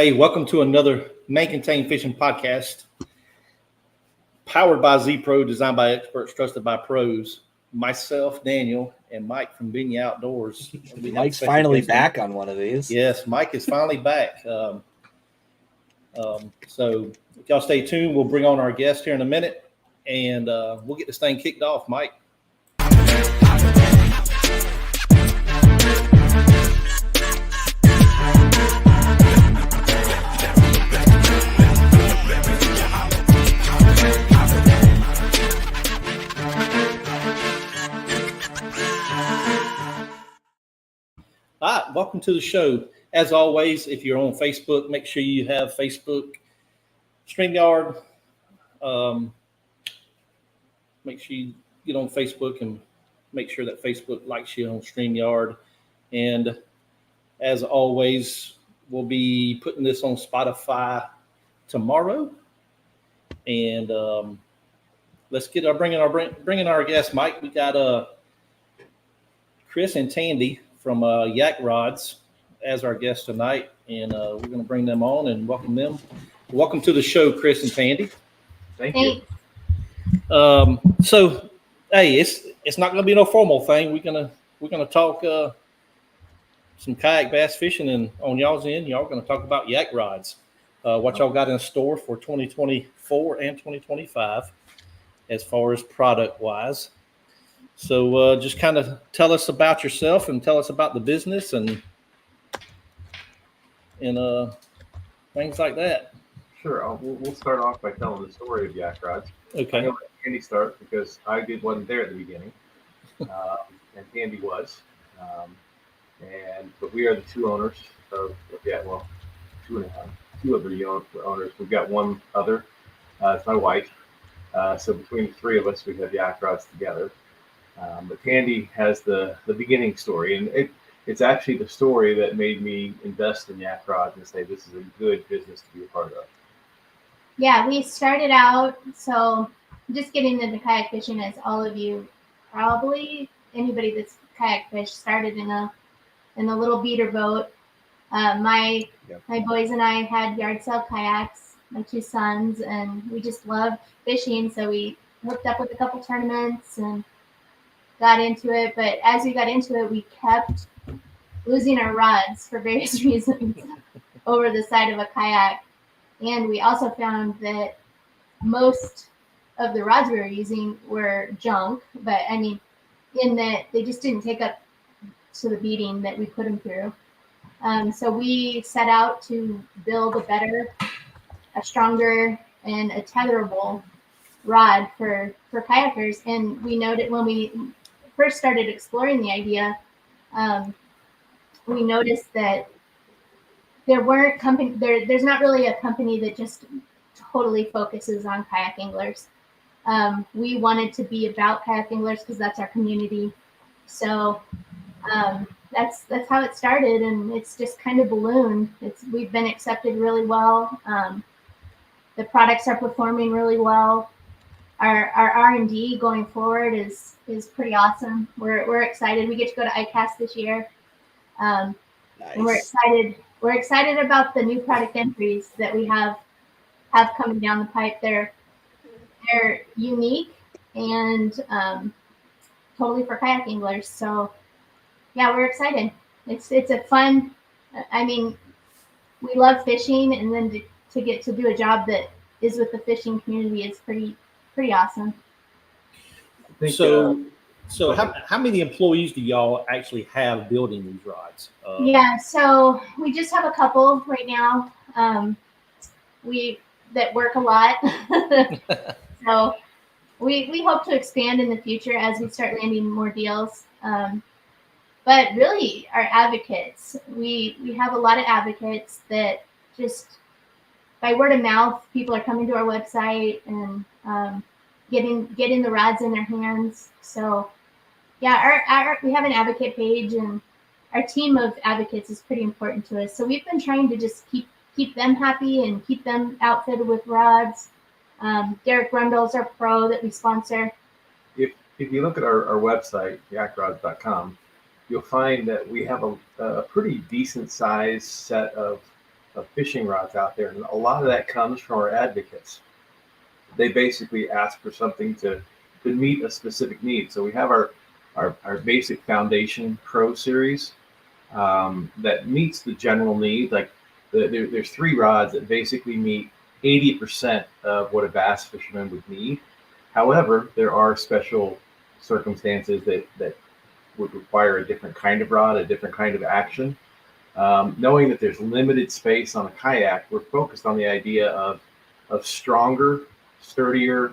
Hey, welcome to another Man-Contained Fishing podcast, powered by Z Pro, designed by experts, trusted by pros. Myself, Daniel, and Mike from Beanie Outdoors. Mike's finally back on one of these. Yes, Mike is finally back. So if y'all stay tuned, we'll bring on our guest here in a minute, and we'll get this thing kicked off. Mike. All right, welcome to the show. As always, if you're on Facebook, make sure you have Facebook, StreamYard. Make sure you get on Facebook and make sure that Facebook likes you on StreamYard. And as always, we'll be putting this on Spotify tomorrow. And let's get bringing our guest, Mike. We got Chris and Tandy from YAKRODS as our guest tonight, and we're going to bring them on and welcome them. Welcome to the show, Chris and Tandy. Thank you. So, hey, it's not going to be no formal thing. We're gonna talk some kayak bass fishing, and on y'all's end, y'all going to talk about YAKRODS, what y'all got in store for 2024 and 2025 as far as product wise. So just kind of tell us about yourself and tell us about the business and things like that. Sure. We'll start off by telling the story of YAKRODS. Okay. I'm going to let Tandy start because I wasn't there at the beginning, and Tandy was. But we are the two owners of two of the owners. We've got one other. It's my wife. So between the three of us, we have YAKRODS together. But Tandy has the beginning story, and it's actually the story that made me invest in YAKRODS and say this is a good business to be a part of. Yeah, we started out, so just getting into kayak fishing, as all of you probably, anybody that's kayak fish started in a little beater boat. My boys and I had yard sale kayaks, my two sons, and we just loved fishing, so we hooked up with a couple tournaments and got into it. But as we got into it, we kept losing our rods for various reasons over the side of a kayak. And we also found that most of the rods we were using were junk, but I mean, in that they just didn't take up to the beating that we put them through. So we set out to build a better, a stronger, and a tetherable rod for kayakers. And we noted when we first started exploring the idea, we noticed that there's not really a company that just totally focuses on kayak anglers. We wanted to be about kayak anglers because that's our community. So that's how it started, and it's just kind of ballooned. We've been accepted really well. The products are performing really well. Our R&D going forward is pretty awesome. We're excited. We get to go to ICAST this year. Nice. And we're excited about the new product entries that we have coming down the pipe. They're unique and totally for kayak anglers. So yeah, we're excited. It's a fun. I mean, we love fishing, and then to get to do a job that is with the fishing community is pretty awesome. So how many employees do y'all actually have building these rods? Yeah, so we just have a couple right now. That work a lot. So we hope to expand in the future as we start landing more deals. But really, our advocates, we have a lot of advocates that just by word of mouth, people are coming to our website and getting the rods in their hands. So yeah, we have an advocate page, and our team of advocates is pretty important to us. So we've been trying to just keep them happy and keep them outfitted with rods. Derek Rundle's our pro that we sponsor. If you look at our website, yakrods.com, you'll find that we have a pretty decent sized set of of fishing rods out there, and a lot of that comes from our advocates. They basically ask for something to meet a specific need. So we have our basic Foundation Pro series that meets the general need. Like there's 3 rods that basically meet 80% of what a bass fisherman would need. However, there are special circumstances that would require a different kind of rod, a different kind of action. Knowing that there's limited space on a kayak, we're focused on the idea of stronger, sturdier,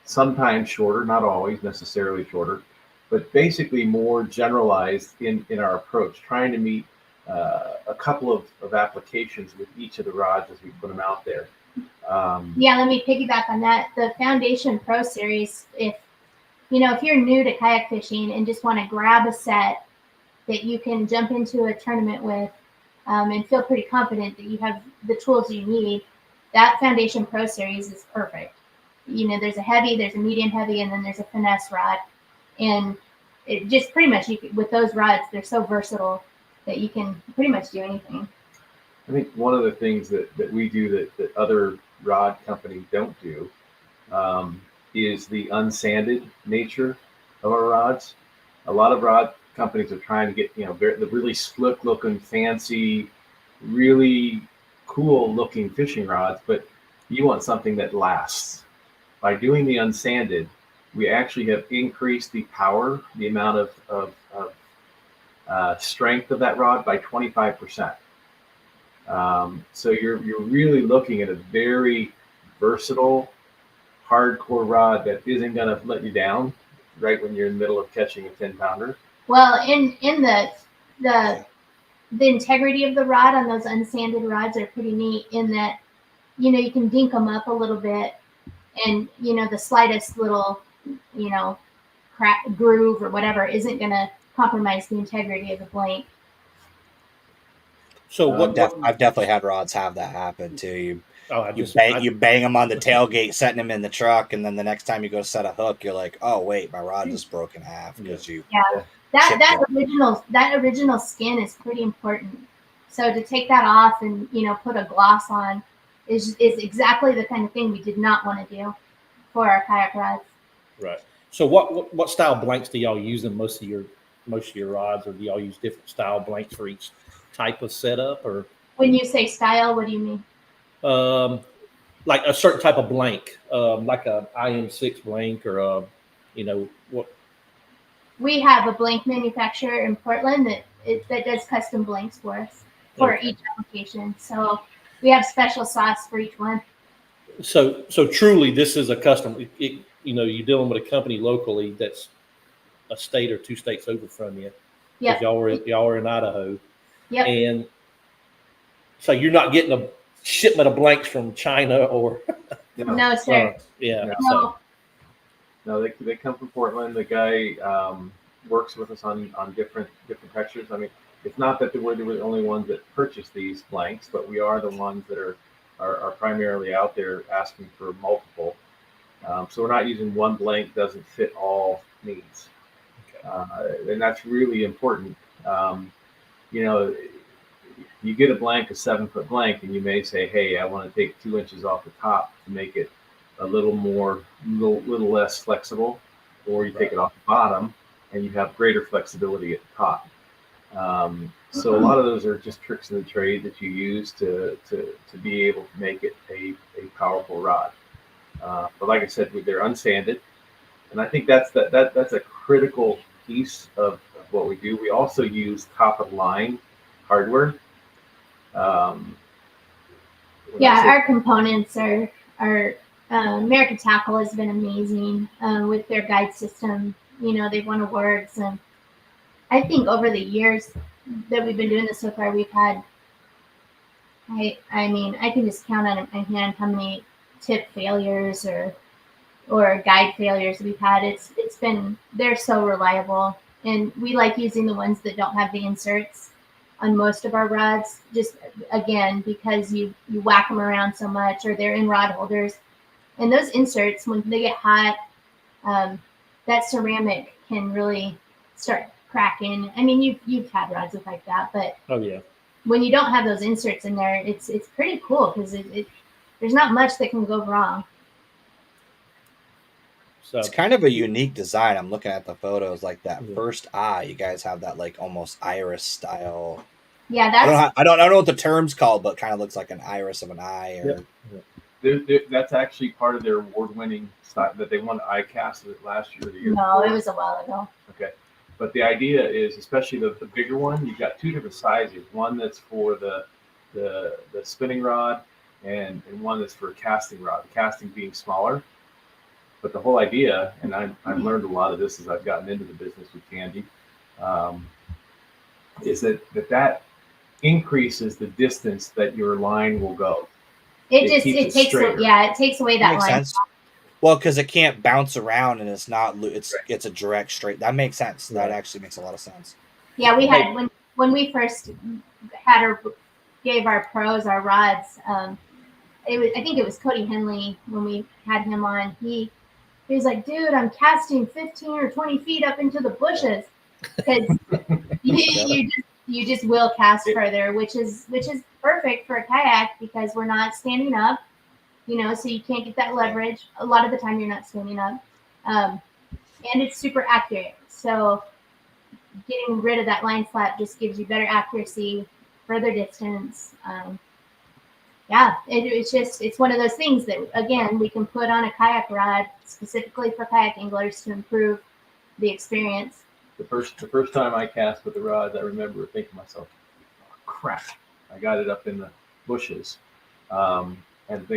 sometimes shorter, not always necessarily shorter, but basically more generalized in our approach, trying to meet a couple of applications with each of the rods as we put them out there. Yeah, let me piggyback on that. The Foundation Pro Series, if you're new to kayak fishing and just want to grab a set that you can jump into a tournament with and feel pretty confident that you have the tools you need, that Foundation Pro Series is perfect. There's a heavy, there's a medium heavy, and then there's a finesse rod. And it just pretty much, with those rods, they're so versatile that you can pretty much do anything. I think one of the things that we do that other rod companies don't do is the unsanded nature of our rods. A lot of rod companies are trying to get the really slick looking, fancy, really cool looking fishing rods, but you want something that lasts. By doing the unsanded, we actually have increased the power, the amount of strength of that rod by 25%. So you're really looking at a very versatile, hardcore rod that isn't going to let you down right when you're in the middle of catching a 10-pounder. Well, in the integrity of the rod on those unsanded rods are pretty neat in that, you can dink them up a little bit and, the slightest little, crack, groove or whatever isn't going to compromise the integrity of the blank. So I've definitely had rods have that happen too. You bang them on the tailgate, setting them in the truck, and then the next time you go set a hook, you're like, oh wait, my rod just broke in half because that original skin is pretty important. So to take that off and put a gloss on is exactly the kind of thing we did not want to do for our kayak rods. Right. So what style blanks do y'all use in most of your rods, or do y'all use different style blanks for each type of setup? Or when you say style, what do you mean? Like a certain type of blank, like a IM6 blank, or what? We have a blank manufacturer in Portland that does custom blanks for us for each application. So we have special sauce for each one. So truly, this is a custom. You're dealing with a company locally that's a state or 2 states over from you. Yeah. Y'all are in Idaho. Yep. And so you're not getting a shipment of blanks from China or no, sir. Yeah. No, they come from Portland. The guy works with us on different textures. I mean, it's not that we're the only ones that purchase these blanks, but we are the ones that are primarily out there asking for multiple. So we're not using one blank, doesn't fit all needs. Okay. And that's really important. You get a blank, a 7-foot blank, and you may say, hey, I want to take 2 inches off the top to make it a little less flexible, or you take it off the bottom and you have greater flexibility at the top. So a lot of those are just tricks of the trade that you use to be able to make it a powerful rod. But like I said, they're unsanded, and I think that's a critical piece of what we do. We also use top of the line hardware. Our components are American Tackle has been amazing with their guide system. They've won awards, and I think over the years that we've been doing this so far, we've had, I can just count on my hand how many tip failures or guide failures we've had. They're so reliable, and we like using the ones that don't have the inserts on most of our rods, just again because you whack them around so much, or they're in rod holders, and those inserts, when they get hot, that ceramic can really start cracking. I mean, you've had rods like that, but oh yeah, when you don't have those inserts in there, it's pretty cool because there's not much that can go wrong. So It's kind of a unique design. I'm looking at the photos, like that first eye. You guys have that like almost iris style. Yeah, I don't know what the term's called, but kind of looks like an iris of an eye. Or That's actually part of their award-winning style that they won ICAST last year or the year no, before. it was a while ago. Okay. But the idea is, especially the bigger one, you've got two different sizes. One that's for the spinning rod and one that's for a casting rod, the casting being smaller. But the whole idea, and I've learned a lot of this as I've gotten into the business with Candy, is that increases the distance that your line will go. It keeps takes straighter. it takes away that makes line. sense. Well, because it can't bounce around and it's not it's a direct straight. That makes sense. That actually makes a lot of sense. Yeah, we had when we first gave our pros our rods. I think it was Cody Henley when we had him on. He was like, dude, I'm casting 15 or 20 feet up into the bushes because you just will cast further, which is perfect for a kayak because we're not standing up, so you can't get that leverage. A lot of the time you're not standing up, and it's super accurate. So getting rid of that line flap just gives you better accuracy, further distance. It's one of those things that, again, we can put on a kayak rod specifically for kayak anglers to improve the experience. The first time I cast with the rods, I remember thinking to myself, oh, crap, I got it up in the bushes. And just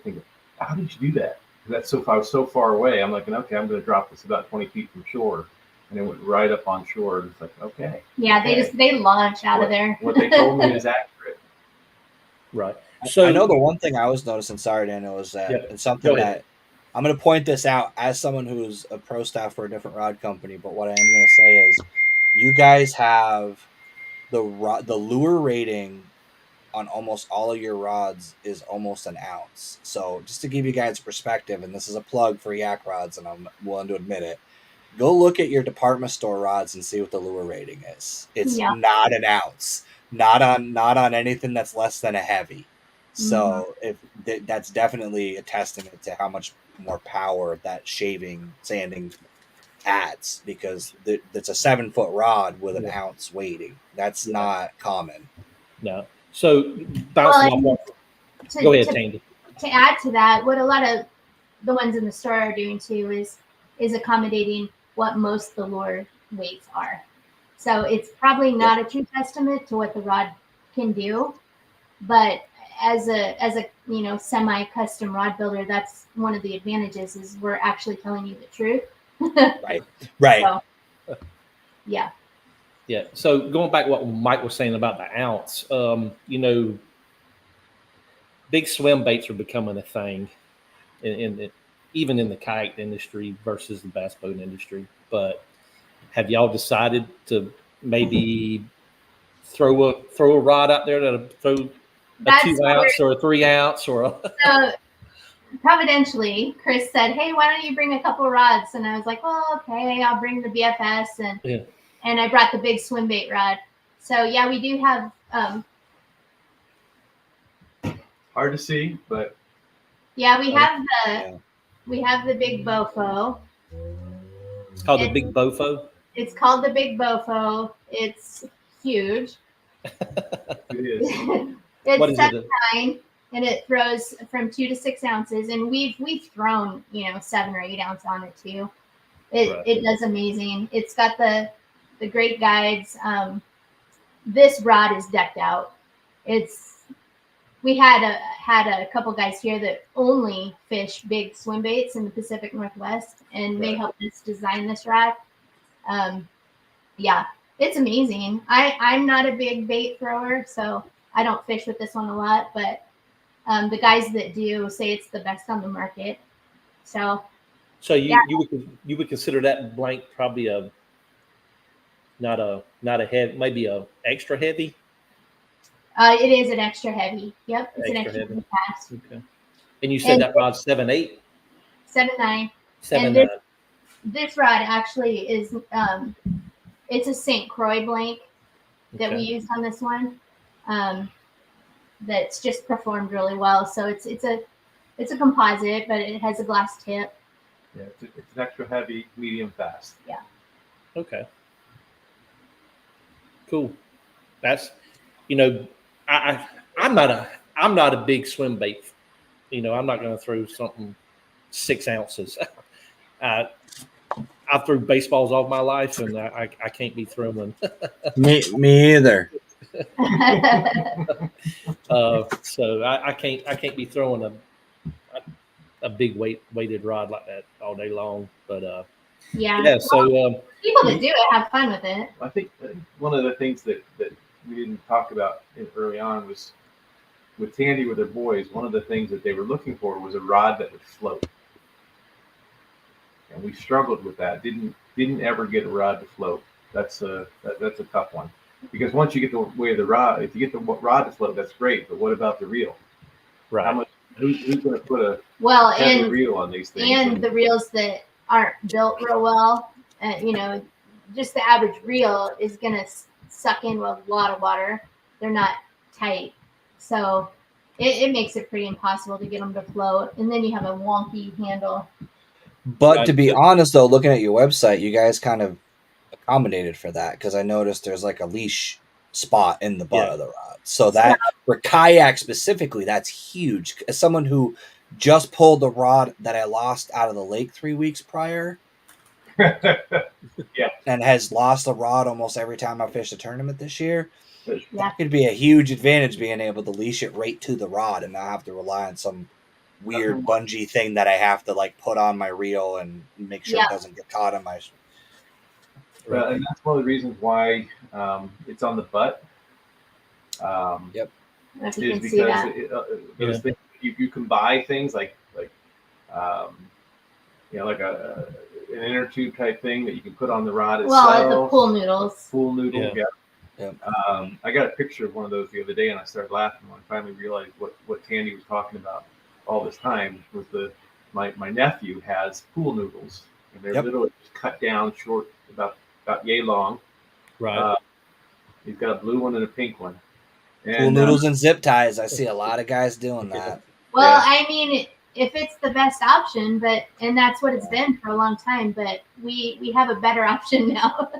thinking, how did you do that? I was so far away. I'm like, okay, I'm going to drop this about 20 feet from shore. And it went right up on shore. And it's like, okay. Yeah, they launch out of there. What they told me is accurate. Right. So I know the one thing I was noticing, sorry, Daniel, is that it's something that I'm going to point this out as someone who's a pro staff for a different rod company. But what I am going to say is you guys have the lure rating on almost all of your rods is almost an ounce. So just to give you guys perspective, and this is a plug for YAKRODS, and I'm willing to admit it, go look at your department store rods and see what the lure rating is. It's not an ounce, not on anything that's less than a heavy. So that's definitely a testament to how much more power that sanding adds, because it's a 7-foot rod with an ounce weighting. That's not common. No. So bouncing off. Go ahead, Tandy. To add to that, what a lot of the ones in the store are doing too is accommodating what most the lure weights are. So it's probably not a true testament to what the rod can do, but as a semi-custom rod builder, that's one of the advantages is we're actually telling you the truth. Right. So, yeah. Yeah. So going back to what Mike was saying about the ounce, big swim baits are becoming a thing, even in the kayak industry versus the bass boat industry. But have y'all decided to maybe throw a rod out there to throw a 2 ounce or a 3 ounce or So providentially, Chris said, hey, why don't you bring a couple rods? And I was like, well, okay, I'll bring the BFS. And I brought the big swim bait rod. So yeah, we do have hard to see, but we have the big Bofo. It's called the big Bofo. It's called the big Bofo. It's huge. it is. It's 7.9 and it throws from 2 to 6 ounces. And we've thrown 7 or 8 ounce on it too. It does amazing. It's got the great guides. This rod is decked out. We had a couple guys here that only fish big swim baits in the Pacific Northwest, and they helped us design this rod. It's amazing. I'm not a big bait thrower, so I don't fish with this one a lot, but the guys that do say it's the best on the market. So you would consider that blank probably not a heavy, maybe a extra heavy. It is an extra heavy. Yep, it's extra an extra heavy. pass. Okay. And you said that rod's 7.8. 7.9. 7.9. This rod actually is it's a St. Croix blank that we used on this one. that's just performed really well. So it's a composite, but it has a glass tip. Yeah, it's an extra heavy, medium fast. Yeah. Okay. Cool. That's, you know, I'm not a big swim bait. You know, I'm not going to throw something 6 ounces. I threw baseballs all my life, and I can't be throwing. Me either. So I can't be throwing a big weighted rod like that all day long. But yeah. So people that do it have fun with it. I think one of the things that we didn't talk about early on was with Tandy with her boys. One of the things that they were looking for was a rod that would float, and we struggled with that. Didn't ever get a rod to float. That's a tough one, because once you get the way of the rod, if you get the rod to float, that's great. But what about the reel? right. How much? Who's going to put a and reel on these things? And the reels that aren't built real well, you know, just the average reel is going to suck in a lot of water. They're not tight. So it makes it pretty impossible to get them to float. And then you have a wonky handle. But to be honest, though, looking at your website, you guys kind of accommodated for that, because I noticed there's like a leash spot in the butt of the rod. So that for kayak specifically, that's huge. As someone who just pulled the rod that I lost out of the lake 3 weeks prior, and has lost the rod almost every time I fished a tournament this year, that could be a huge advantage, being able to leash it right to the rod and not have to rely on some weird bungee thing that I have to like put on my reel and make sure it doesn't get caught in my. Well, and that's one of the reasons why it's on the butt. Is because things, you can buy things like you know, like an inner tube type thing that you can put on the rod itself. Well, the pool noodles. Pool noodle, Yeah. I got a picture of one of those the other day, and I started laughing when I finally realized what Tandy was talking about all this time. Was my nephew has pool noodles, and they're literally just cut down short, about yay long. Right. He's got a blue one and a pink one. And, pool noodles and zip ties. I see a lot of guys doing that. Well, I mean, if it's the best option, and that's what it's been for a long time, but we have a better option now.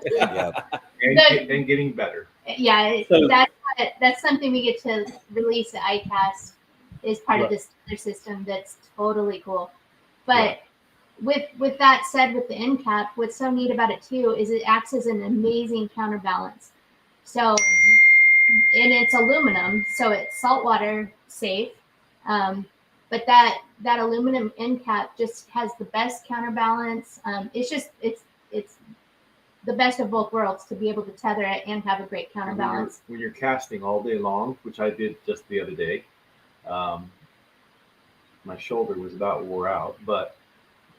and getting better. Yeah, that's something we get to release at ICAST, is part of this other system that's totally cool. But with that said, with the end cap, what's so neat about it too is it acts as an amazing counterbalance. So, and it's aluminum, so it's saltwater safe. But that aluminum end cap just has the best counterbalance. It's the best of both worlds, to be able to tether it and have a great counterbalance. When you're casting all day long, which I did just the other day, my shoulder was about wore out, but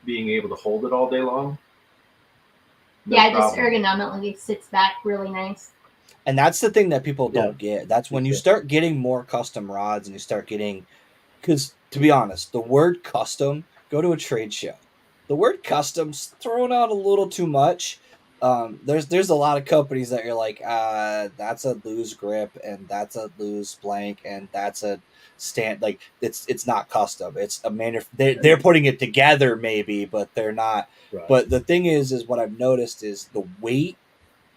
being able to hold it all day long, it just ergonomically sits back really nice. And that's the thing that people don't get. That's when you start getting more custom rods and you start getting, because to be honest, the word custom, go to a trade show. The word custom's thrown out a little too much. There's a lot of companies that you're like, that's a loose grip, and that's a loose blank, and that's a stand. Like it's not custom. It's a they're putting it together maybe, but they're not. Right. But the thing is what I've noticed is the weight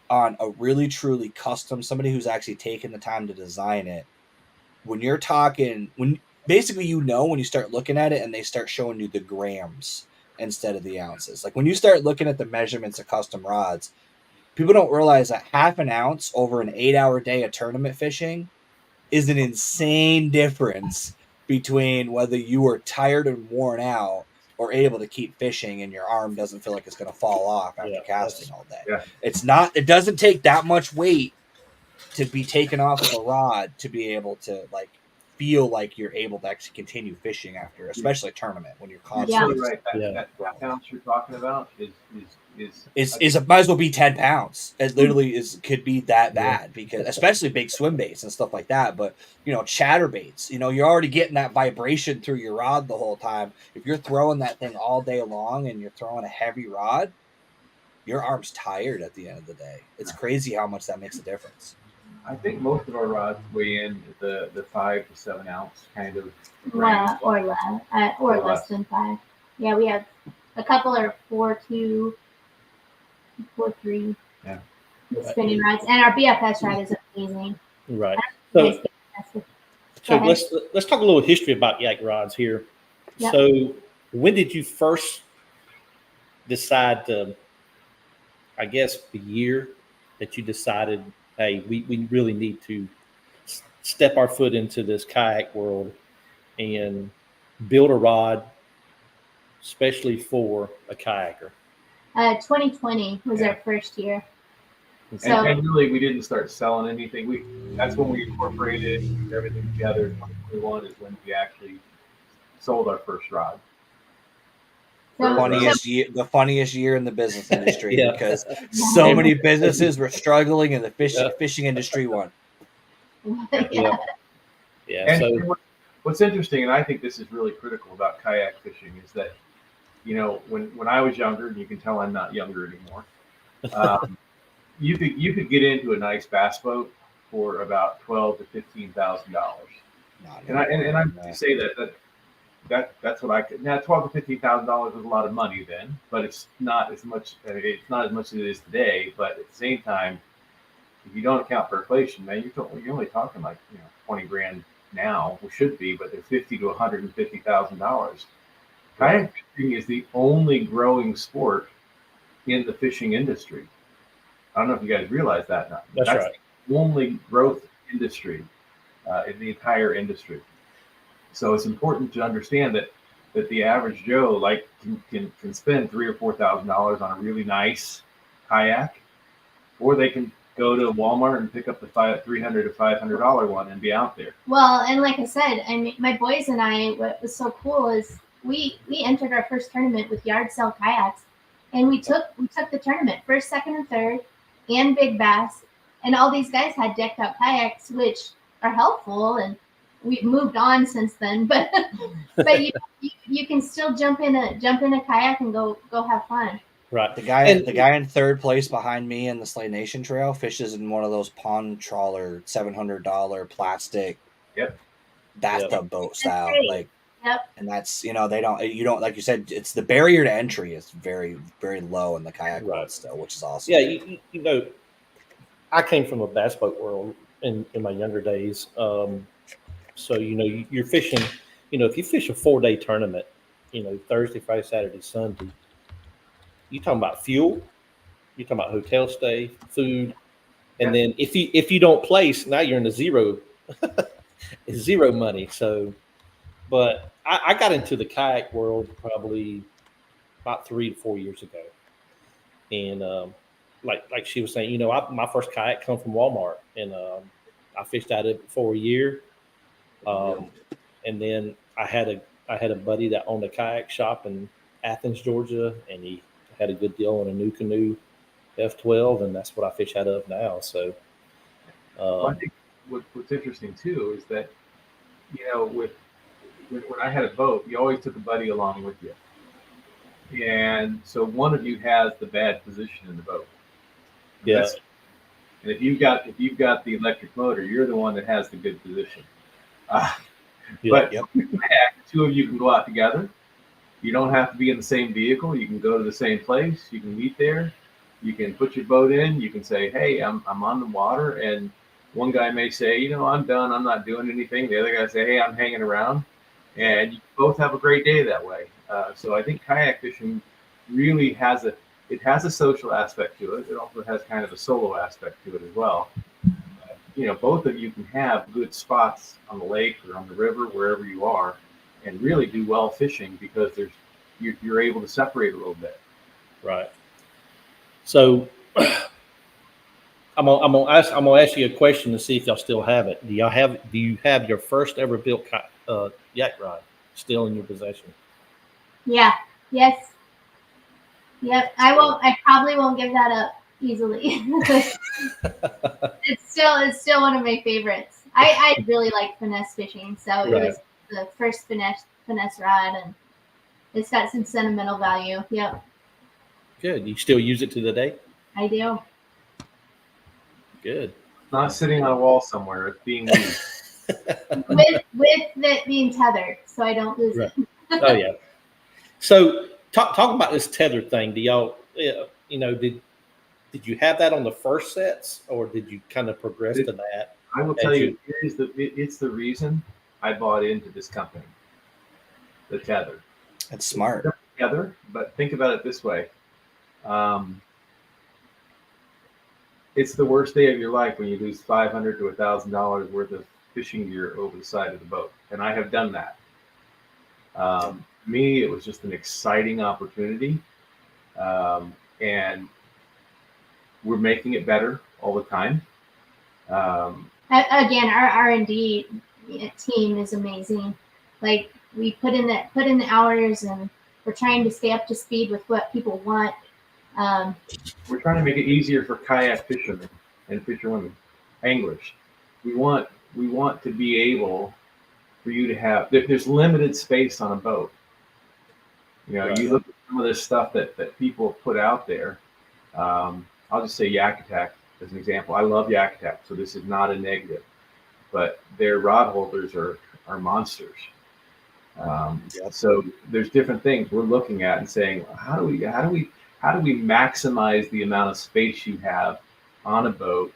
on a really truly custom, somebody who's actually taken the time to design it. When you're talking, when basically when you start looking at it and they start showing you the grams instead of the ounces. Like when you start looking at the measurements of custom rods, people don't realize that half an ounce over an 8-hour day of tournament fishing is an insane difference between whether you are tired and worn out or able to keep fishing and your arm doesn't feel like it's going to fall off after casting all day. It doesn't take that much weight to be taken off of a rod to be able to like feel like you're able to actually continue fishing after, especially a tournament when you're constantly. Right. That ounce you're talking about is it might as well be 10 pounds. It literally could be that bad, because especially big swim baits and stuff like that. But chatter baits, you're already getting that vibration through your rod the whole time. If you're throwing that thing all day long and you're throwing a heavy rod, your arm's tired at the end of the day. It's crazy how much that makes a difference. I think most of our rods weigh in at the 5 to 7 ounce kind of range. Well, or Or less less. than 5. Yeah, we have a couple are 4.2, 4.3 Yeah. spinning rods, and our BFS rod is amazing. Right. You guys So, get this. Go so ahead. let's talk a little history about YAKRODS here. Yep. So, when did you first decide to? I guess the year that you decided, hey, we really need to step our foot into this kayak world and build a rod, especially for a kayaker. 2020 was Yeah. our first year. And, So and really, we didn't start selling anything. That's when we incorporated everything together. 2021 is when we actually sold our first rod. The funniest year in the business industry Yeah. because so many businesses were struggling and the fishing industry won. yeah. Yeah. And So what's interesting, and I think this is really critical about kayak fishing, is that, you know, when I was younger, and you can tell I'm not younger anymore, you could get into a nice bass boat for about $12,000 to $15,000. And I say that's what I could. Now, $12,000 to $15,000 was a lot of money then, but it's not as much. It's not as much as it is today. But at the same time, if you don't account for inflation, man, you're only talking like 20 grand now. We should be, but they're $50,000 to $150,000. Kayak fishing is the only growing sport in the fishing industry. I don't know if you guys realize that. That's right. The only growth industry in the entire industry. So it's important to understand that the average Joe can spend $3,000 or $4,000 on a really nice kayak, or they can go to Walmart and pick up the $300 to $500 one and be out there. Well, and like I said, I mean, my boys and I, what was so cool is we entered our first tournament with yard sale kayaks, and we took the tournament first, second, and third, and big bass, and all these guys had decked out kayaks, which are helpful, and we've moved on since then. But you can still jump in a kayak and go have fun. Right. The guy in third place behind me in the Slay Nation Trail fishes in one of those pond trawler $700 plastic bathtub boat style. Like, and that's they don't like you said, it's the barrier to entry is very, very low in the kayak world still, which is awesome. Yeah, I came from a bass boat world in my younger days. So you're fishing. If you fish a 4-day tournament, Thursday, Friday, Saturday, Sunday, you're talking about fuel, you're talking about hotel stay, food, and then if you don't place, now you're in the zero money. So, but I got into the kayak world probably about 3 to 4 years ago, and like she was saying, my first kayak come from Walmart, and I fished out of it for a year, and then I had a buddy that owned a kayak shop in Athens, Georgia, and he had a good deal on a new canoe F12, and that's what I fish out of now. So, I think what's interesting too is that when I had a boat, you always took a buddy along with you, and so one of you has the bad position in the boat. And and if you've got the electric motor, you're the one that has the good position. But two of you can go out together. You don't have to be in the same vehicle. You can go to the same place. You can meet there. You can put your boat in. You can say, "Hey, I'm on the water," and one guy may say, "I'm done. I'm not doing anything." The other guy say, "Hey, I'm hanging around," and you both have a great day that way. So I think kayak fishing really has a social aspect to it. It also has kind of a solo aspect to it as well. Both of you can have good spots on the lake or on the river, wherever you are, and really do well fishing because you're able to separate a little bit. Right. So I'm gonna ask you a question to see if y'all still have it. Do you have your first ever built yak rod still in your possession? Yeah. Yes. Yep. I probably won't give that up easily. It's still one of my favorites. I really like finesse fishing, so it was the first finesse rod, and it's got some sentimental value. Yep. Good. You still use it to the day? I do. Good. Not sitting on a wall somewhere. It's being used. with it being tethered, so I don't lose it. Oh yeah. So talk about this tether thing. Do y'all, did you have that on the first sets, or did you kind of progress to that? I will tell you, it's the reason I bought into this company. The tether. That's smart. Together, but think about it this way. It's the worst day of your life when you lose $500 to $1,000 worth of fishing gear over the side of the boat, and I have done that. To me, it was just an exciting opportunity, and we're making it better all the time. Again, our R&D team is amazing. Like, we put in the hours, and we're trying to stay up to speed with what people want. We're trying to make it easier for kayak fishermen and fisherwomen, anglers. We want to be able for you to have. There's limited space on a boat. Right. You look at some of this stuff that people put out there. I'll just say Yak Attack as an example. I love Yak Attack, so this is not a negative, but their rod holders are monsters. So there's different things we're looking at and saying, how do we maximize the amount of space you have on a boat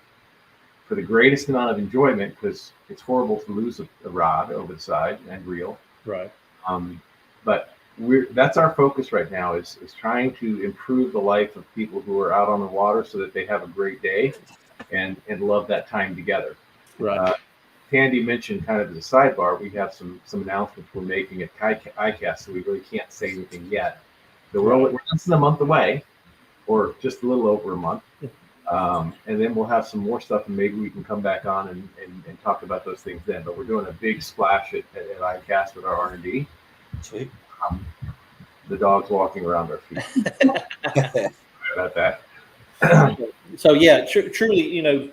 for the greatest amount of enjoyment, because it's horrible to lose a rod over the side and reel. Right. But that's our focus right now is trying to improve the life of people who are out on the water so that they have a great day and love that time together. Right. Tandy mentioned kind of as a sidebar, we have some announcements we're making at ICAST, so we really can't say anything yet. So we're less than a month away, or just a little over a month. And then we'll have some more stuff, and maybe we can come back on and talk about those things then. But we're doing a big splash at ICAST with our R&D. Sweet. The dog's walking around our feet. Sorry about that. So yeah, truly,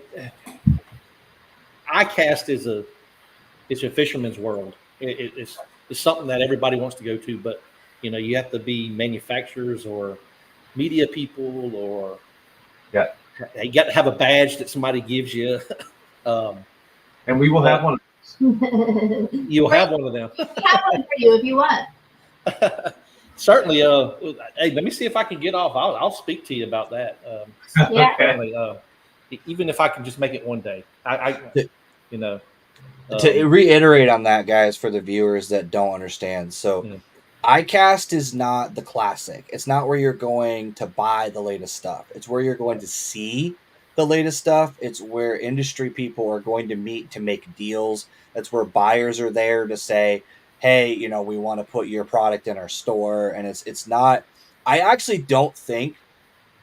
ICAST is a fisherman's world. It's something that everybody wants to go to, but you have to be manufacturers or media people, or you got to have a badge that somebody gives you. And we will have one of those. You'll have one of them. We have one for you if you want. Certainly. Hey, let me see if I can get off. I'll speak to you about that. Yeah. Certainly, even if I can just make it one day. To reiterate on that, guys, for the viewers that don't understand, so ICAST is not the classic. It's not where you're going to buy the latest stuff. It's where you're going to see the latest stuff. It's where industry people are going to meet to make deals. That's where buyers are there to say, hey, we want to put your product in our store. And it's not, I actually don't think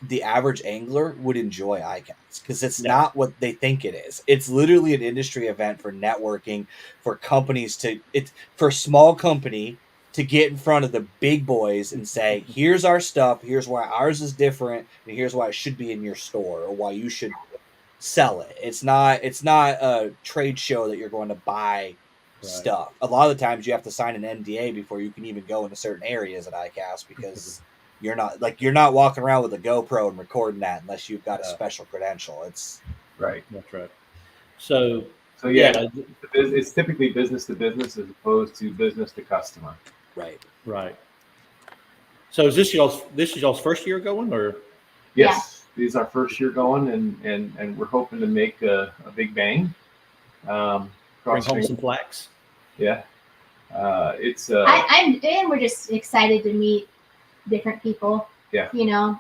the average angler would enjoy ICAST because it's not what they think it is. It's literally an industry event for networking, for companies for a small company to get in front of the big boys and say, here's our stuff, here's why ours is different, and here's why it should be in your store or why you should sell it. It's not a trade show that you're going to buy stuff. A lot of the times you have to sign an NDA before you can even go into certain areas at ICAST because you're not walking around with a GoPro and recording that unless you've got a special credential. It's right. That's right. So yeah, it's typically business to business as opposed to business to customer. Right. So is this y'all's first year going, or? Yes, this is our first year going, and we're hoping to make a big bang. Bring home some plaques. Yeah, it's. We're just excited to meet different people. Yeah.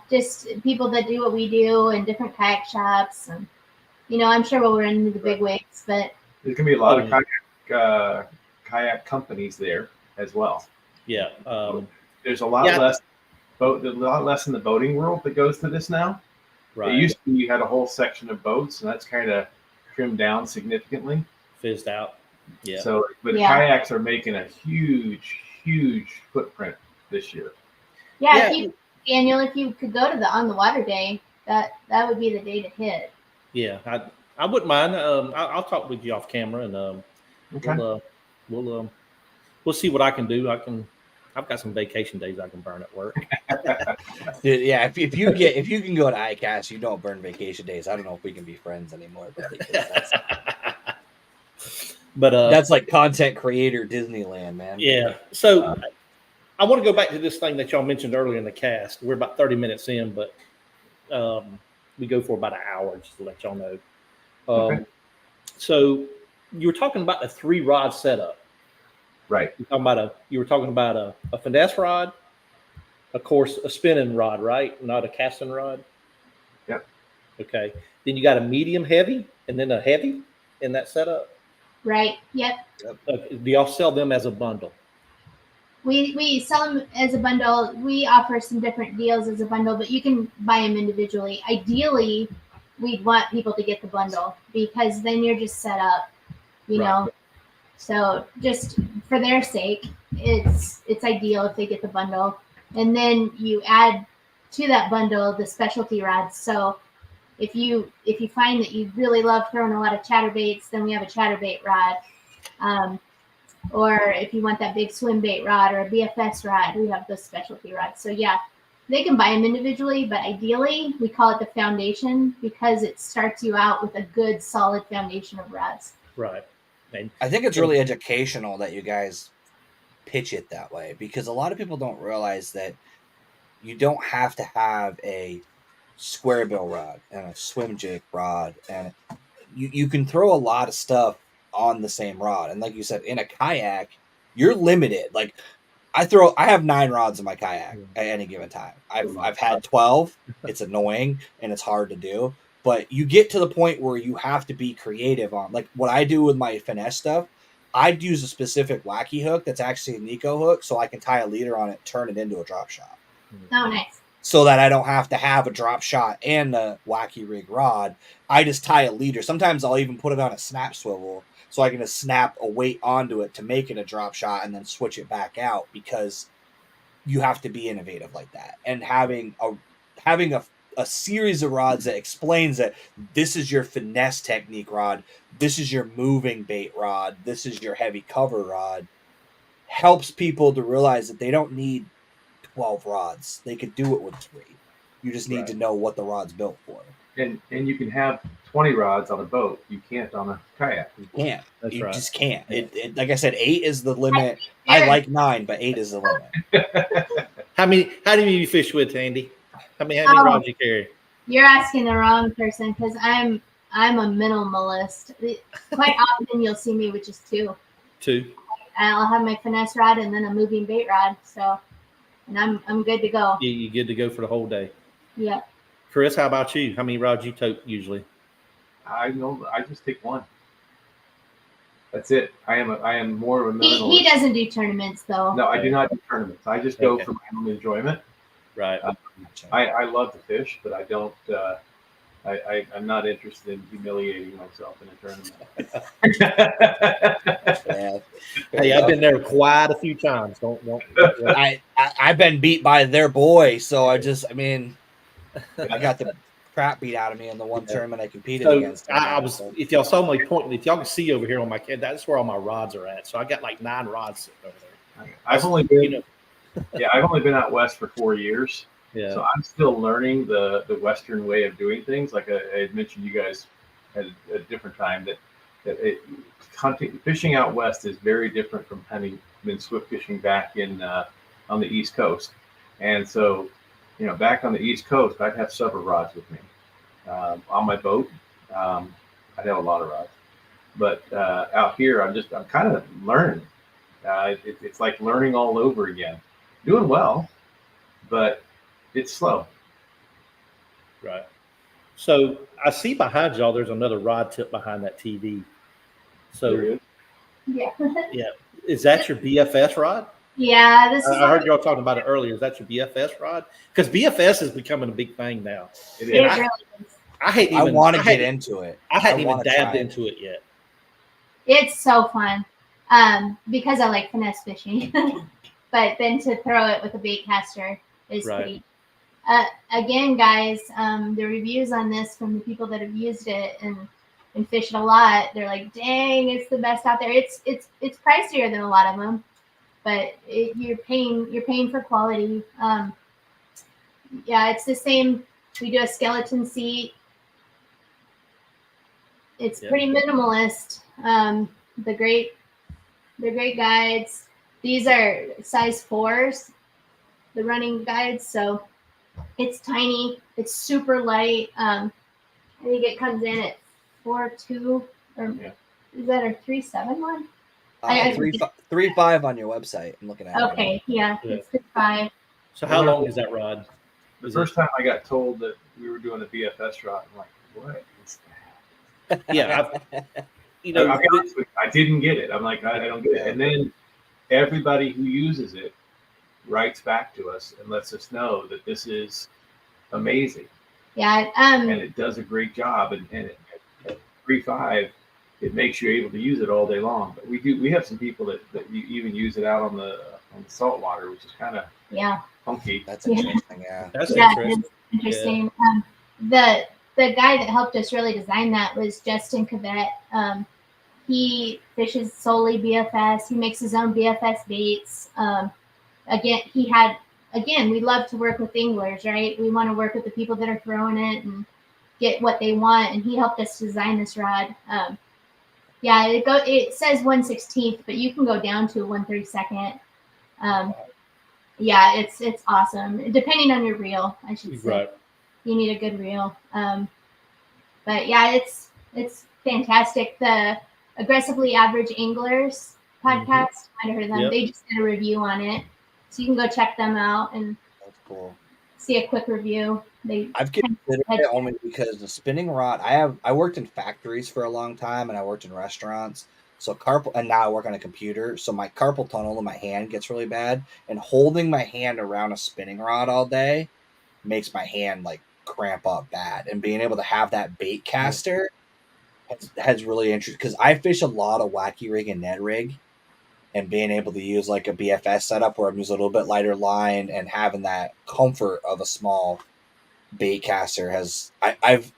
Just people that do what we do in different kayak shops, and I'm sure we'll run into the big wigs, but there's gonna be a lot of kayak companies there as well. Yeah. There's a lot less in the boating world that goes to this now. Right. It used to be you had a whole section of boats, and that's kind of trimmed down significantly. Fizzed out. Yeah. So, but kayaks are making a huge footprint this year. Yeah. If you could go to the On the Water Day, that would be the day to hit. Yeah, I wouldn't mind. I'll talk with you off camera, and okay. We'll see what I can do. I I've got some vacation days I can burn at work. Dude, yeah, if you can go to ICAST, you don't burn vacation days. I don't know if we can be friends anymore, but that's like content creator Disneyland, man. Yeah. So I want to go back to this thing that y'all mentioned earlier in the cast. We're about 30 minutes in, but we go for about an hour, just to let y'all know. Okay. So you were talking about the 3-rod setup. Right. You were talking about a finesse rod, of course, a spinning rod, right? Not a casting rod. Yep. Okay. Then you got a medium heavy and then a heavy in that setup. Right. Yep. Do y'all sell them as a bundle? We sell them as a bundle. We offer some different deals as a bundle, but you can buy them individually. Ideally, we'd want people to get the bundle because then you're just set up, you know. So just for their sake, it's ideal if they get the bundle. And then you add to that bundle the specialty rods. So if you find that you really love throwing a lot of chatterbaits, then we have a chatterbait rod. Or if you want that big swim bait rod or a BFS rod, we have those specialty rods. So yeah, they can buy them individually, but ideally we call it the foundation because it starts you out with a good solid foundation of rods. Right. And I think it's really educational that you guys pitch it that way because a lot of people don't realize that you don't have to have a square bill rod and a swim jig rod, and you can throw a lot of stuff on the same rod. And like you said, in a kayak, you're limited. Like I have 9 rods in my kayak at any given time. I've had 12. It's annoying and it's hard to do. But you get to the point where you have to be creative on, like what I do with my finesse stuff. I'd use a specific wacky hook that's actually a Nico hook, so I can tie a leader on it, turn it into a drop shot. Oh, nice. So that I don't have to have a drop shot and a wacky rig rod. I just tie a leader. Sometimes I'll even put it on a snap swivel so I can just snap a weight onto it to make it a drop shot and then switch it back out because you have to be innovative like that. And having a series of rods that explains that this is your finesse technique rod, this is your moving bait rod, this is your heavy cover rod, helps people to realize that they don't need 12 rods. They could do it with 3. You just need to know what the rod's built for. And you can have 20 rods on a boat. You can't on a kayak. You can't. That's you right. just can't. It like I said, 8 is the limit. I like 9, but 8 is the limit. How many do you fish with, Andy? How many rods you carry? You're asking the wrong person because I'm a minimalist. Quite often you'll see me with just 2. 2. I'll have my finesse rod and then a moving bait rod. So, and I'm good to go. Yeah, you good to go for the whole day. Yeah. Chris, how about you? How many rods you tote usually? I just take 1. That's it. I am more of a minimalist. He doesn't do tournaments though. No, I do not do tournaments. I just go for my own enjoyment. Right. I love to fish, but I don't. I'm not interested in humiliating myself in a tournament. Yeah. Hey, I've been there quite a few times. Don't. I've been beat by their boy, so I got the crap beat out of me in the one tournament I competed against. If y'all saw my point, if y'all can see over here on my kid, that's where all my rods are at. So I got like 9 rods sitting over there. I've only been out west for 4 years. Yeah. So I'm still learning the Western way of doing things. Like I had mentioned, you guys at a different time fishing out west is very different from having been swift fishing back in on the East Coast. And so, back on the East Coast, I'd have several rods with me on my boat. I'd have a lot of rods, but out here, I'm kind of learning. It's like learning all over again. Doing well, but it's slow. Right. So I see behind y'all, there's another rod tip behind that TV. So yeah. Is that your BFS rod? Yeah. I heard y'all talking about it earlier. Is that your BFS rod? Because BFS is becoming a big thing now. It really is. I want to get into it. I hadn't even dabbed into it yet. It's so fun because I like finesse fishing. But then to throw it with a bait caster is pretty. Again, guys, the reviews on this from the people that have used it and fished a lot, they're like, "Dang, it's the best out there." It's pricier than a lot of them, but you're paying for quality. Yeah, it's the same. We do a skeleton seat. It's pretty minimalist. The great guides. These are size 4s, the running guides. So it's tiny. It's super light. I think it comes in at 4.2, or is that a 3.7 one? 3.5 on your website. I'm looking at it. Okay, yeah, it's 3.5. So how long is that rod? The first time I got told that we were doing a BFS rod, I'm like, what is that? Yeah, I didn't get it. I'm like, I don't get it. And then everybody who uses it writes back to us and lets us know that this is amazing. Yeah, and it does a great job. And at 3.5, it makes you able to use it all day long. But we have some people that even use it out on the salt water, which is kind of funky. That's interesting. Yeah, that's interesting. Yeah. The guy that helped us really design that was Justin Cavett. He fishes solely BFS. He makes his own BFS baits. We love to work with anglers, right? We want to work with the people that are throwing it and get what they want. And he helped us design this rod. It says 1/16th, but you can go down to 1/32. It's awesome. Depending on your reel, I should say. Right. You need a good reel. But yeah, it's fantastic. The Aggressively Average Anglers podcast, I heard them. Yep. They just did a review on it, so you can go check them out and that's cool. See a quick review. I've considered it only because the spinning rod. I worked in factories for a long time, and I worked in restaurants. So and now I work on a computer. So my carpal tunnel in my hand gets really bad, and holding my hand around a spinning rod all day makes my hand like cramp up bad. And being able to have that bait caster has really interesting, because I fish a lot of wacky rig and Ned rig, and being able to use like a BFS setup where I'm using a little bit lighter line and having that comfort of a small bait caster I've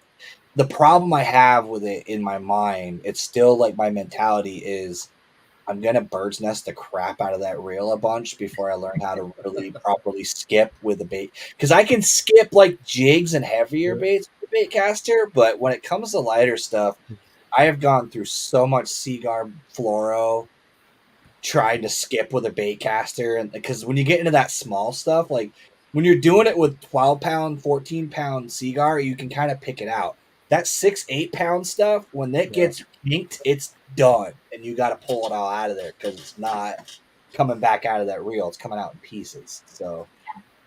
the problem I have with it in my mind, it's still like my mentality is I'm gonna bird's nest the crap out of that reel a bunch before I learn how to really properly skip with the bait, because I can skip like jigs and heavier baits with the bait caster, but when it comes to lighter stuff, I have gone through so much Seaguar fluoro trying to skip with a bait caster, and because when you get into that small stuff, like when you're doing it with 12-pound, 14-pound Seaguar, you can kind of pick it out. That 6-8 pound stuff, when it gets kinked, it's done, and you got to pull it all out of there because it's not coming back out of that reel. It's coming out in pieces. So,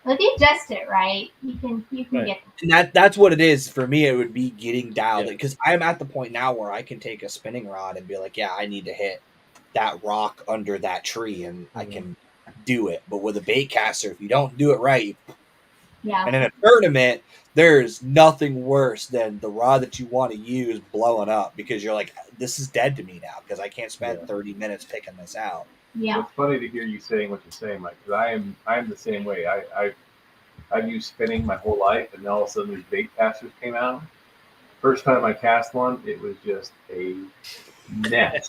well, if you adjust it right, you can get. And that's what it is for me. It would be getting dialed because I'm at the point now where I can take a spinning rod and be like, yeah, I need to hit that rock under that tree, and I can do it. But with a bait caster, if you don't do it right, and in a tournament, there's nothing worse than the rod that you want to use blowing up, because you're like, this is dead to me now because I can't spend 30 minutes picking this out. Yeah, it's funny to hear you saying what you're saying, Mike, because I am the same way. I've used spinning my whole life, and then all of a sudden these bait casters came out. First time I cast one, it was just a net.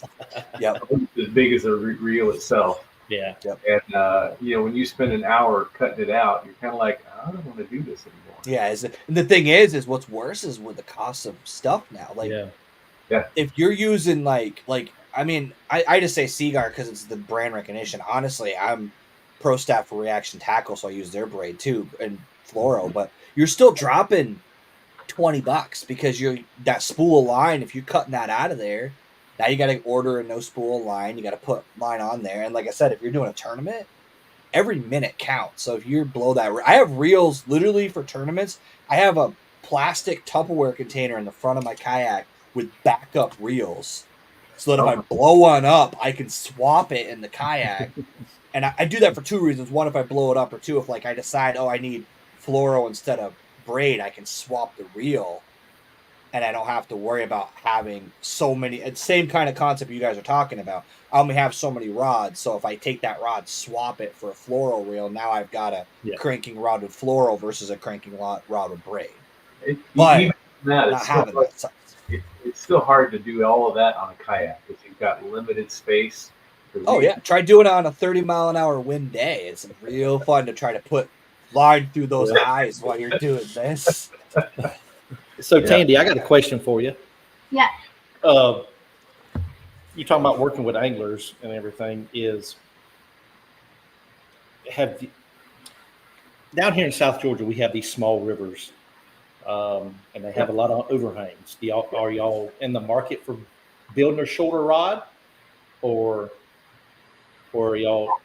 As big as the reel itself. Yeah. And when you spend an hour cutting it out, you're kind of like, I don't want to do this anymore. Yeah, and the thing is what's worse is with the cost of stuff now. Like, if you're using like I mean, I just say Seaguar because it's the brand recognition. Honestly, I'm pro staff for Reaction Tackle, so I use their braid too and fluoro. But you're still dropping $20 because that spool of line. If you're cutting that out of there, now you got to order a no spool line. You got to put line on there. And like I said, if you're doing a tournament, every minute counts. So if you blow that, I have reels literally for tournaments. I have a plastic Tupperware container in the front of my kayak with backup reels, so that if I blow one up, I can swap it in the kayak. And I do that for two reasons. One, if I blow it up, or two, if like I decide, I need fluoro instead of braid, I can swap the reel. And I don't have to worry about having so many. It's the same kind of concept you guys are talking about. I only have so many rods, so if I take that rod, swap it for a fluoro reel, now I've got a cranking rod with fluoro versus a cranking rod with braid. It's still hard to do all of that on a kayak because you've got limited space. Oh yeah, try doing it on a 30-mile-an-hour wind day. It's real fun to try to put line through those eyes while you're doing this. So Tandy, I got a question for you. Yeah. You talking about working with anglers and everything down here in South Georgia, we have these small rivers, and they have a lot of overhangs. Are y'all in the market for building a shorter rod, or are y'all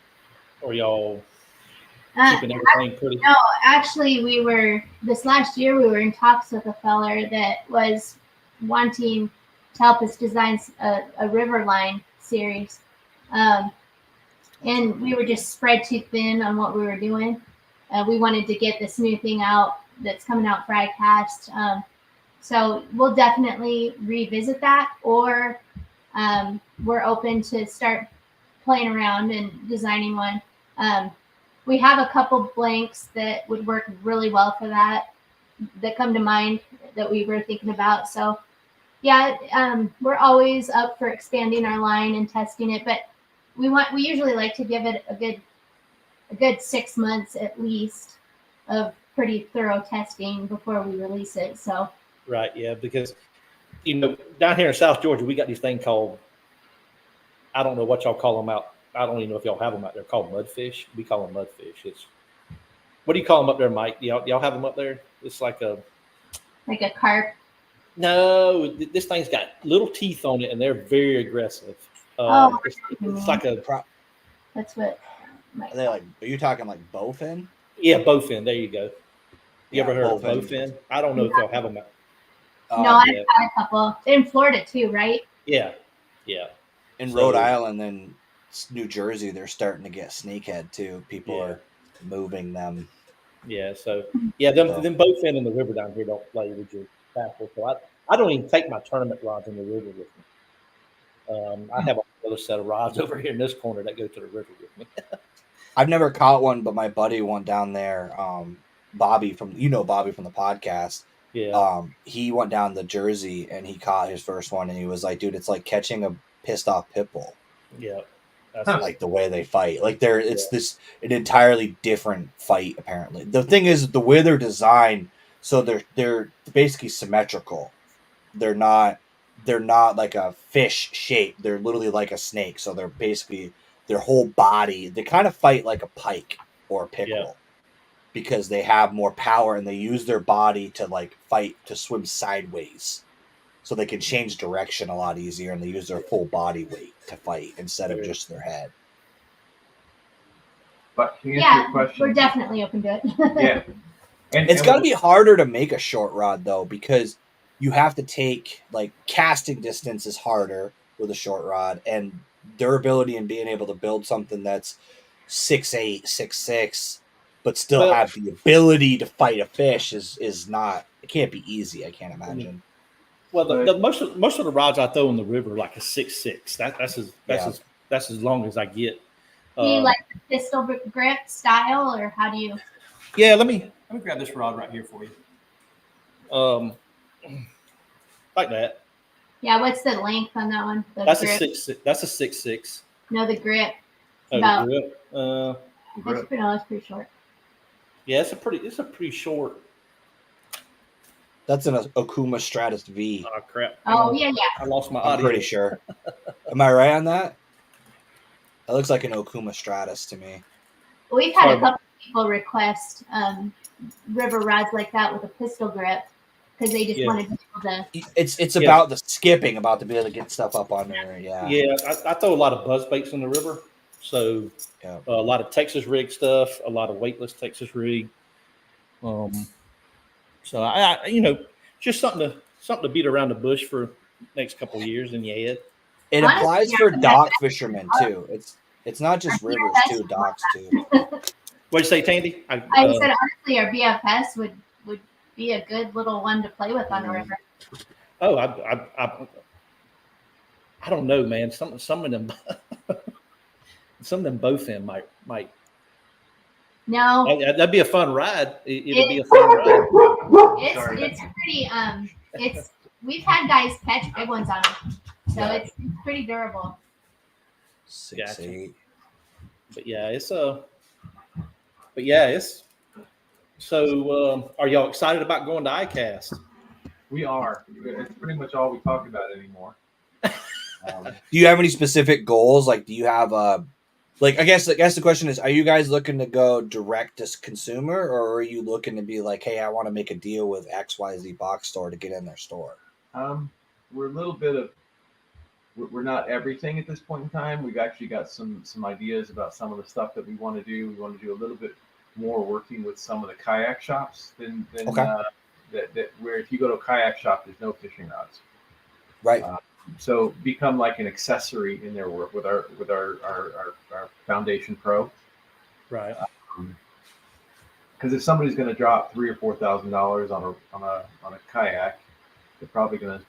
keeping everything pretty? No, actually, this last year we were in talks with a feller that was wanting to help us design a river line series, and we were just spread too thin on what we were doing. We wanted to get this new thing out that's coming out for iCast. So we'll definitely revisit that, or we're open to start playing around and designing one. We have a couple blanks that would work really well for that come to mind that we were thinking about. So yeah, we're always up for expanding our line and testing it, but we usually like to give it a good 6 months at least of pretty thorough testing before we release it. So right, yeah, because down here in South Georgia, we got these things called, I don't know what y'all call them out. I don't even know if y'all have them out there, called mudfish. We call them mudfish. What do you call them up there, Mike? Y'all have them up there? It's like a carp. No, this thing's got little teeth on it, and they're very aggressive. It's like a. That's what. Are they like? Are you talking like bowfin? Yeah, bowfin. There you go. You ever heard of bowfin? I don't know if y'all have them. No, I've had a couple in Florida too, right? Yeah. In Rhode Island and New Jersey, they're starting to get snakehead too. People are moving them. Yeah. So them bowfin in the river down here don't play with your tackle. So I don't even take my tournament rods in the river with me. I have another set of rods over here in this corner that go to the river with me. I've never caught one, but my buddy went down there. Bobby from the podcast. Yeah. He went down to Jersey and he caught his first one, and he was like, "Dude, it's like catching a pissed off pit bull." Yeah. That's like the way they fight. Like it's an entirely different fight. Apparently, the thing is the way they're designed. So they're basically symmetrical. They're not like a fish shape. They're literally like a snake. So they're basically their whole body. They kind of fight like a pike or a pickerel because they have more power and they use their body to like fight to swim sideways. So they can change direction a lot easier, and they use their full body weight to fight instead of just their head. But to answer your question, we're definitely open to it. Yeah. And it's got to be harder to make a short rod, though, because you have to take, like, casting distance is harder with a short rod, and durability and being able to build something that's 6'8", 6'6", but still have the ability to fight a fish is not, it can't be easy, I can't imagine. Well, the most of the rods I throw in the river like a 6'6". That's as long as I get. Do you like the pistol grip style, or how do you? Yeah, let me grab this rod right here for you. Like that. Yeah, what's the length on that one? That's a 6'6". That's a 6'6". No, the grip. The grip. It's pretty short. Yeah, it's a pretty short. That's an Okuma Stratus V. Oh crap! Oh yeah. I lost my audio. I'm pretty sure. Am I right on that? That looks like an Okuma Stratus to me. We've had a couple people request river rods like that with a pistol grip because they just wanted to be able to. It's about the skipping, about to be able to get stuff up on there. Yeah. Yeah, I throw a lot of buzz baits in the river, so a lot of Texas rig stuff, a lot of weightless Texas rig. So I just something to beat around the bush for next couple of years in your head. It applies for dock fishermen too. It's not just rivers too, docks too. What'd you say, Tandy? I said honestly, our BFS would be a good little one to play with on a river. Oh, I don't know, man. Some of them both in might. No, that'd be a fun ride. It'd be a fun ride. It's pretty. We've had guys catch big ones on them, so it's pretty durable. 6, Gotcha. 8. But yeah, it's so. Are y'all excited about going to ICAST? We are. It's pretty much all we talk about anymore. Do you have any specific goals? Like, do you have like, I guess the question is, are you guys looking to go direct to consumer, or are you looking to be like, hey, I want to make a deal with XYZ box store to get in their store? We're a little bit of, we're not everything at this point in time. We've actually got some ideas about some of the stuff that we want to do. We want to do a little bit more working with some of the kayak shops than Okay. that where if you go to a kayak shop, there's no fishing rods. Right. So become like an accessory in their work with our Foundation Pro. Right. Because if somebody's going to drop $3,000 or $4,000 on a kayak, they're probably going to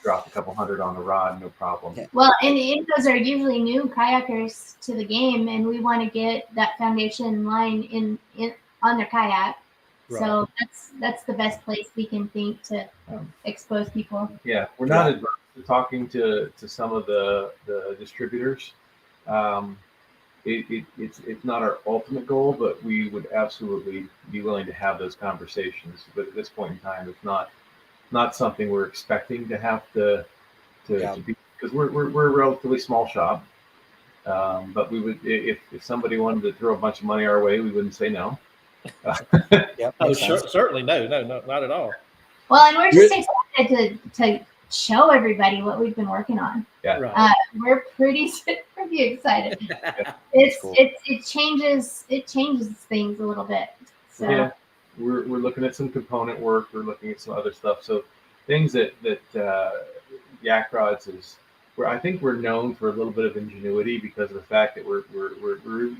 drop a couple hundred on a rod, no problem. Yeah. Well, and those are usually new kayakers to the game, and we want to get that foundation line in on their kayak. Right. So that's the best place we can think to expose people. Yeah, we're not adverse to talking to some of the distributors. It's not our ultimate goal, but we would absolutely be willing to have those conversations. But at this point in time, it's not something we're expecting to have to be, because we're a relatively small shop. But we would, if somebody wanted to throw a bunch of money our way, we wouldn't say no. Yep. Oh, certainly no, not at all. Well, and we're just excited to show everybody what we've been working on. Yeah. Right. We're pretty excited. Cool. It changes things a little bit. So Yeah, we're looking at some component work. We're looking at some other stuff. So things that YAKRODS is, where I think we're known for a little bit of ingenuity because of the fact that we're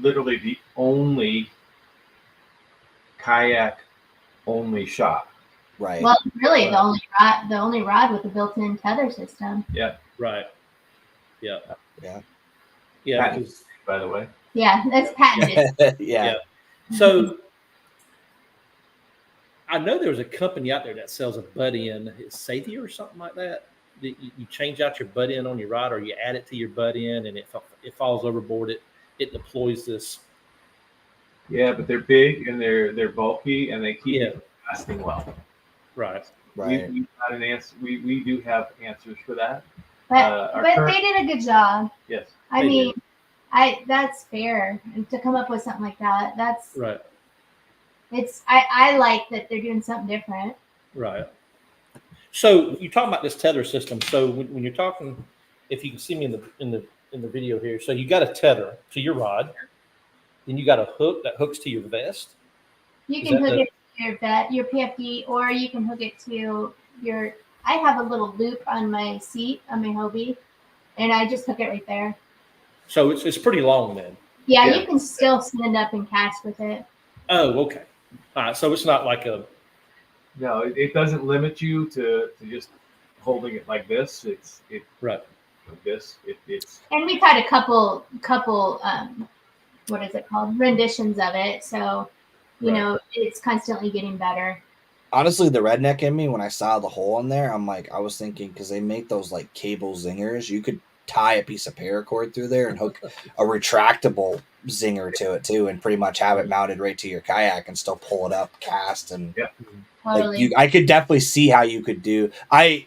literally the only kayak only shop. Right. well, really the only rod with a built-in tether system. Yeah. Right. Yeah. Yeah. Yeah. Patented, Because, by the way. Yeah, that's patented. Yeah. so I know there's a company out there that sells a butt end. It's Savior or something like that. You change out your butt end on your rod, or you add it to your butt end, and it falls overboard. It deploys this. Yeah, but they're big and they're bulky and they keep Yeah. lasting well. Right. Right. We've got an answer. We do have answers for that. But Our but current- they did a good job. Yes. I They mean, that's fair to come up with something like that. That's Right. I like that they're doing something different. Right. So you're talking about this tether system. So when you're talking, if you can see me in the video here, so you got a tether to your rod, then you got a hook that hooks to your vest. You Is can that hook it to your PFD, or you can hook it to your. I have a little loop on my seat on my Hobie, and I just hook it right there. So it's pretty long then. Yeah, Yeah. you can still stand up and cast with it. Oh, okay. All right. So it's not like a. No, it doesn't limit you to just holding it like this. It's Right. like this. It's And we've had a couple what is it called, renditions of it, so you Right. know it's constantly getting better. Honestly, the redneck in me, when I saw the hole in there, I was thinking, because they make those like cable zingers, you could tie a piece of paracord through there and hook a retractable zinger to it too, and pretty much have it mounted right to your kayak and still pull it up, cast, and Totally. like I could definitely see how you could do. I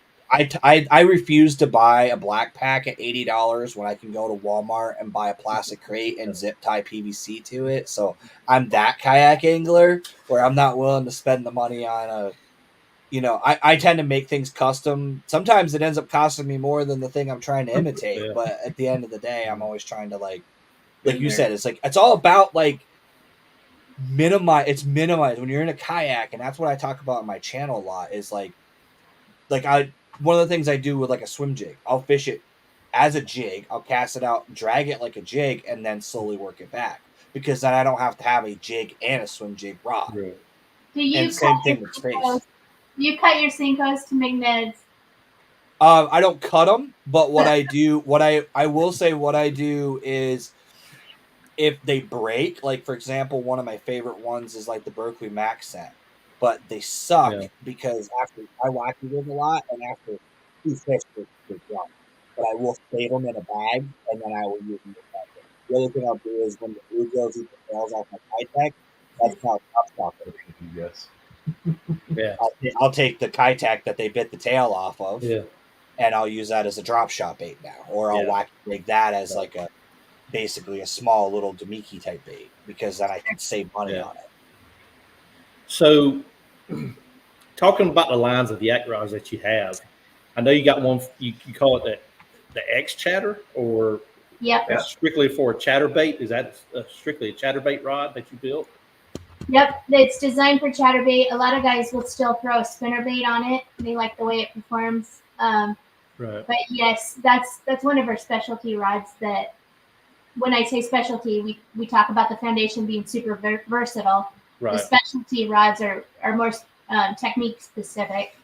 refuse to buy a black pack at $80 when I can go to Walmart and buy a plastic crate and zip tie PVC to it. So I'm that kayak angler where I'm not willing to spend the money on a. I tend to make things custom. Sometimes it ends up costing me more than the thing I'm trying to imitate. Yeah. But at the end of the day, I'm always trying to like you said, it's all about like minimize when you're in a kayak, and that's what I talk about on my channel a lot. Is like one of the things I do with like a swim jig, I'll fish it as a jig, I'll cast it out, drag it like a jig, and then slowly work it back, because then I don't have to have a jig and a swim jig rod. Right. Do you And same cut thing your with space. Senkos? You cut your Senkos to make neds. I don't cut them, but what I do, I will say what I do is, if they break, like for example, one of my favorite ones is like the Berkeley Max set, but they suck because after I wacky them a lot, and after 2 fish, they're gone. but I will save them in a bag, and then I will use them. The other thing I'll do is when the bluegills eat the tails off my Kayak, that's not top stop. Yes. Yeah. I'll take the Kayak that they bit the tail off of, Yeah. and I'll use that as a drop shot bait now, or I'll whack that as like basically a small little Demiki type bait, because then I can save money on it. So, talking about the lines of YAKRODS that you have, I know you got one. You call it the X chatter, or strictly for a chatterbait. Is that strictly a chatterbait rod that you built? Yep, it's designed for chatterbait. A lot of guys will still throw a spinnerbait on it. They like the way it performs. Right. But yes, that's one of our specialty rods. That when I say specialty, we talk about the foundation being super versatile. Right. The specialty rods are more technique specific.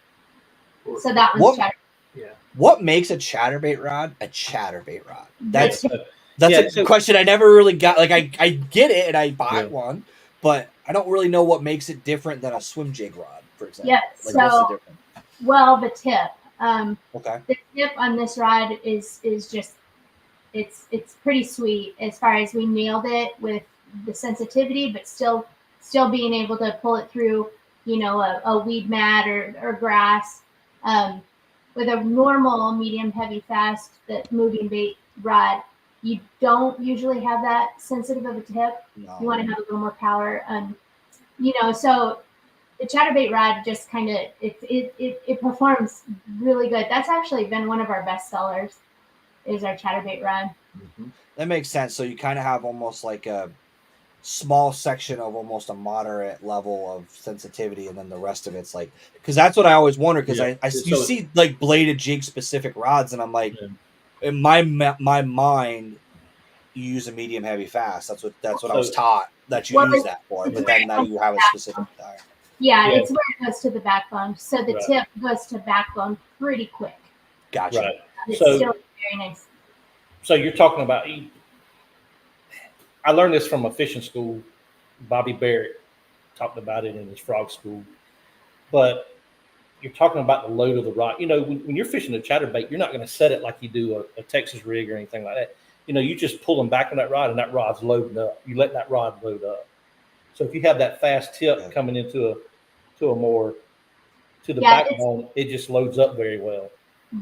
So that one's chatterbait. Yeah. What makes a chatterbait rod a chatterbait rod? That's a question I never really got. Like I get it and I buy one, but I don't really know what makes it different than a swim jig rod, for example. Yeah. Like, what's the difference? Well, the tip. Okay. The tip on this rod is just it's pretty sweet as far as we nailed it with the sensitivity, but still being able to pull it through, a weed mat or grass. With a normal medium heavy fast moving bait rod, you don't usually have that sensitive of a tip. No. You want to have a little more power. So the chatterbait rod just kind of it performs really good. That's actually been one of our best sellers, is our chatterbait rod. Mm-hmm. That makes sense. So you kind of have almost like a small section of almost a moderate level of sensitivity, and then the rest of it's like, because that's what I always wonder, because you see like bladed jig specific rods, and I'm like, in my mind, you use a medium heavy fast. That's what I was taught that you use that for, but then now you have a specific tire. Yeah, it's where it goes to the backbone. So the tip goes to backbone pretty quick. Gotcha. Right. It's still very nice. So you're talking about, I learned this from a fishing school. Bobby Barrett talked about it in his frog school. But you're talking about the load of the rod. When you're fishing a chatterbait, you're not going to set it like you do a Texas rig or anything like that. You just pull them back on that rod, and that rod's loading up. You let that rod load up. So if you have that fast tip coming into the backbone, it just loads up very well.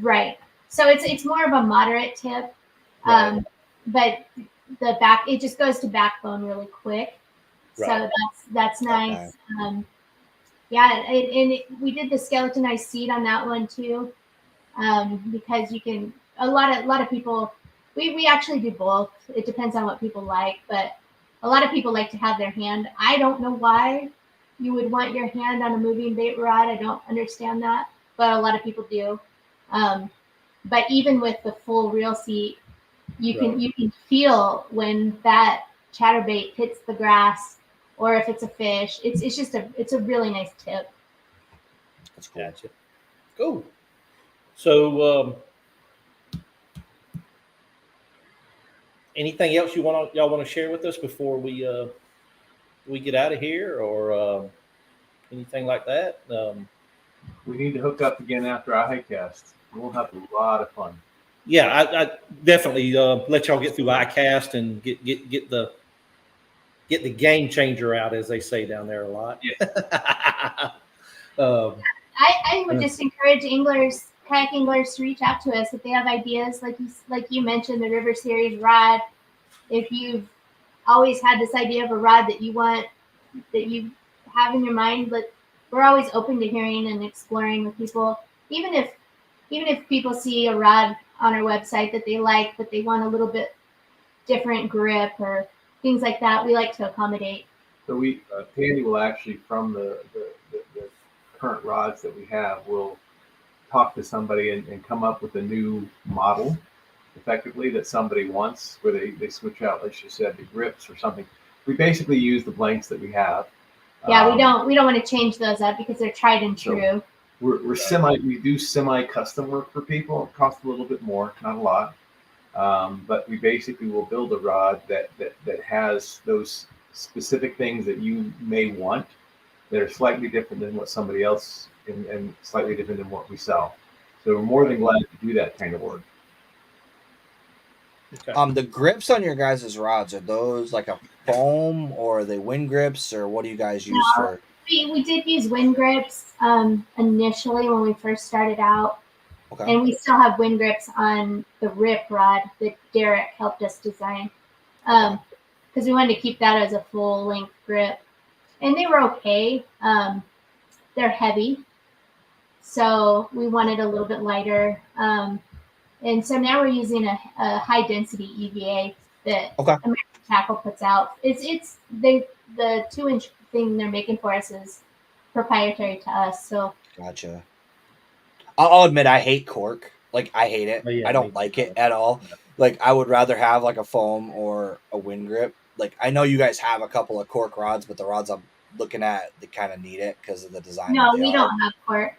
Right. So it's more of a moderate tip, but the back, it just goes to backbone really quick. Right. So that's nice. Okay. We did the skeletonized seed on that one too, because you can, a lot of people, we actually do both. It depends on what people like, but a lot of people like to have their hand. I don't know why you would want your hand on a moving bait rod. I don't understand that, but a lot of people do. But even with the full reel seat, you can feel when that chatterbait hits the grass, or if it's a fish. It's a really nice tip. That's cool. Gotcha. Cool. So, anything else y'all want to share with us before we get out of here, or anything like that? We need to hook up again after our highcast. We'll have a lot of fun. Yeah, I definitely let y'all get through ICAST and get the game changer out, as they say down there a lot. Yeah. I would just encourage kayak anglers to reach out to us if they have ideas, like you mentioned, the River Series rod. If you've always had this idea of a rod that you have in your mind, but we're always open to hearing and exploring with people. Even if people see a rod on our website that they like, but they want a little bit different grip or things like that, we like to accommodate. So Tandy will actually, from the current rods that we have, will talk to somebody and come up with a new model effectively that somebody wants, where they switch out, like you said, the grips or something. We basically use the blanks that we have. Yeah, we don't want to change those up because they're tried and true. We do semi-custom work for people. It costs a little bit more, not a lot. But we basically will build a rod that has those specific things that you may want, that are slightly different than what somebody else and slightly different than what we sell. So we're more than glad to do that kind of work. Okay. The grips on your guys' rods, are those like a foam or are they wind grips, or what do you guys use No, for? we did use wind grips initially when we first started out, Okay. and we still have wind grips on the rip rod that Derek helped us design. Because we wanted to keep that as a full length grip, and they were okay. They're heavy, so we wanted a little bit lighter. And so now we're using a high density EVA that Okay. American Tackle puts out. It's the 2-inch thing they're making for us is proprietary to us. So Gotcha. I'll admit I hate cork. Like I hate it. Oh, yeah, I don't like it at all. Like I would rather have like a foam or a wind grip. Like I know you guys have a couple of cork rods, but the rods I'm looking at, they kind of need it because of the design no, that they we are. don't have cork.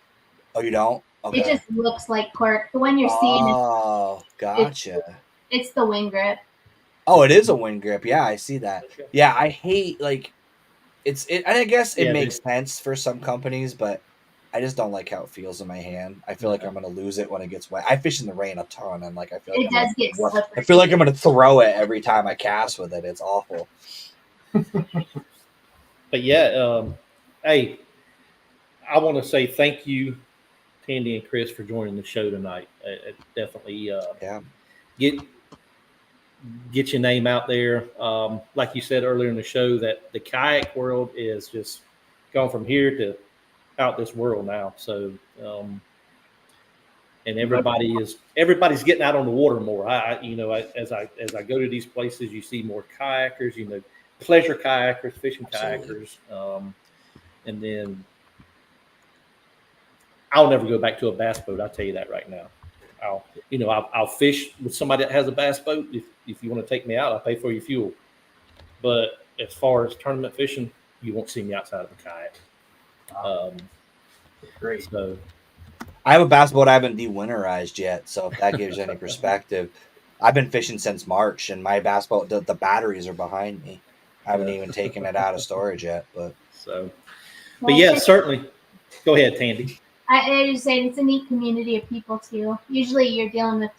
Oh, you don't? Okay. It just looks like cork. The one you're seeing Oh, gotcha. it's the wing grip. Oh, it is a wind grip. Yeah, I see that. Yeah, I hate like and I guess it Yeah, makes sense for some companies, but I just don't like how it feels in my hand. I feel like I'm gonna lose it when it gets wet. I fish in the rain a ton, and like I feel like It does get slippery. I feel like I'm gonna throw it every time I cast with it. It's awful. But yeah, hey, I want to say thank you, Tandy and Chris, for joining the show tonight. It definitely Yeah. get your name out there. Like you said earlier in the show, that the kayak world is just gone from here to out this world now. So, and everybody's getting out on the water more. As I go to these places, you see more kayakers. Pleasure kayakers, fishing Absolutely. kayakers, and then I'll never go back to a bass boat. I'll tell you that right now. I'll fish with somebody that has a bass boat. If you want to take me out, I'll pay for your fuel. But as far as tournament fishing, you won't see me outside of a kayak. Great. So I have a bass boat I haven't de-winterized yet, so if that gives you any perspective. I've been fishing since March, and my bass boat, the batteries are behind me. I haven't even taken it out of storage yet, but yeah, certainly. Go ahead, Tandy. I just say it's a neat community of people too. Usually you're dealing with,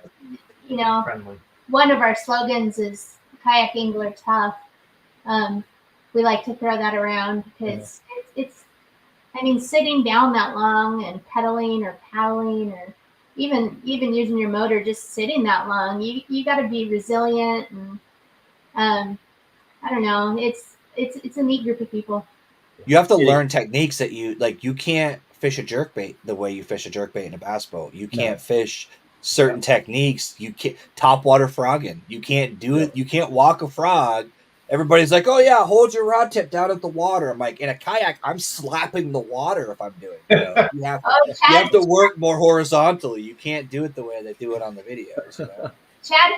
Friendly. one of our slogans is kayak angler tough. We like to throw that around because it's sitting down that long and pedaling or paddling or even using your motor, just sitting that long, you got to be resilient. And I don't know, it's a neat group of people. you have to learn techniques that you can't fish a jerkbait the way you fish a jerkbait in a bass boat. You can't fish certain techniques. You can't top water frogging. You can't do it. You can't walk a frog. Everybody's like, "Oh yeah, hold your rod tip down at the water." I'm like, in a kayak, I'm slapping the water if I'm doing it. You have to work more horizontally. You can't do it the way they do it on the videos. Chad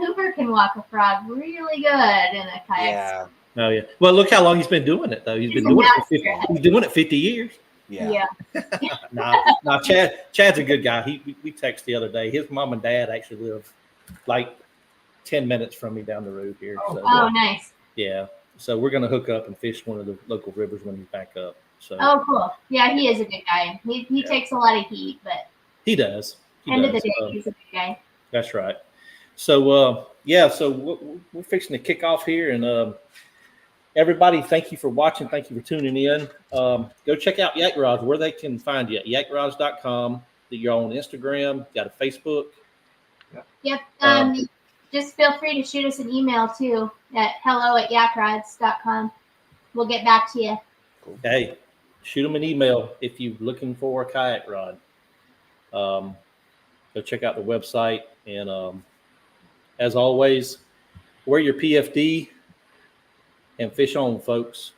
Hoover can walk a frog really good in a kayak. Yeah. Oh yeah. Well, look how long he's been doing it though. He's doing it 50 years. Yeah. Nah, Chad's a good guy. We texted the other day. His mom and dad actually live like 10 minutes from me down the road here. Oh, nice. Yeah. So we're gonna hook up and fish one of the local rivers when he's back up. So cool. Yeah, he is a good guy. He takes a lot of heat, but he does. End of the day, he's a good guy. That's right. So so we're fixing to kick off here, and everybody, thank you for watching. Thank you for tuning in. Go check out YAKRODS, where they can find you at yakrods.com. You're on Instagram, got a Facebook. Yep. Just feel free to shoot us an email too at hello@yakrods.com. We'll get back to you. Cool. Hey, shoot them an email if you're looking for a kayak rod. Go check out the website, and as always, wear your PFD and fish on, folks.